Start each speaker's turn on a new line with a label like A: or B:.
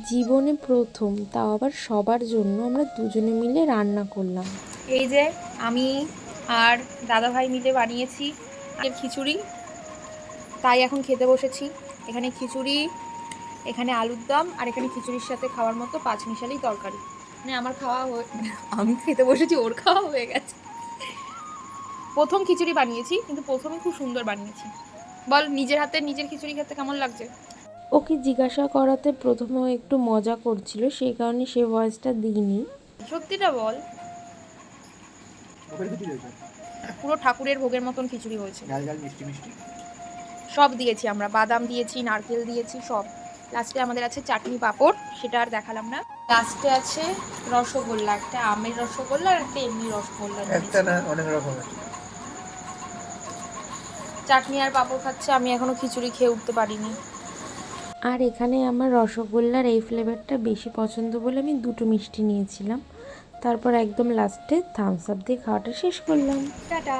A: জীবনে প্রথম, তাও আবার সবার জন্য আমরা দুজনে মিলে রান্না করলাম।
B: এই যে আমি আর দাদাভাই মিলে বানিয়েছি খিচুড়ি, তাই এখন খেতে বসেছি। এখানে খিচুড়ি, এখানে আলুর দম, আর এখানে খিচুড়ির সাথে খাওয়ার মতো পাঁচমিশালি তরকারি। মানে আমার খাওয়া মানে আমি খেতে বসেছি, ওর খাওয়া হয়ে গেছে। প্রথম খিচুড়ি বানিয়েছি, কিন্তু প্রথমে খুব সুন্দর বানিয়েছি। বল, নিজের হাতে নিজের খিচুড়ি খেতে কেমন লাগছে?
A: ওকে জিজ্ঞাসা করাতে প্রথমে ও একটু মজা করছিল, সেই কারণে সে ভয়েসটা দিইনি।
B: সত্যিটা বল। পুরো ঠাকুরের ভোগের মতন খিচুড়ি হয়েছে। সব দিয়েছি আমরা, বাদাম দিয়েছি, নারকেল দিয়েছি, সব। লাস্টে আমাদের আছে চাটনি পাঁপড়, সেটা আর দেখালাম না। লাস্টে আছে রসগোল্লা, একটা আমের রসগোল্লা আর একটা এমনি রসগোল্লা। একটা না, অনেক রকমের। চাটনি আর পাঁপড় খাচ্ছে, আমি এখনো খিচুড়ি খেয়ে উঠতে পারিনি।
A: আর এখানে আমার রসগোল্লার এই ফ্লেভারটা বেশি পছন্দ বলে আমি দুটো মিষ্টি নিয়েছিলাম। তারপর একদম লাস্টে থামস আপ দিয়ে খাওয়াটা শেষ করলাম।
B: টাটা।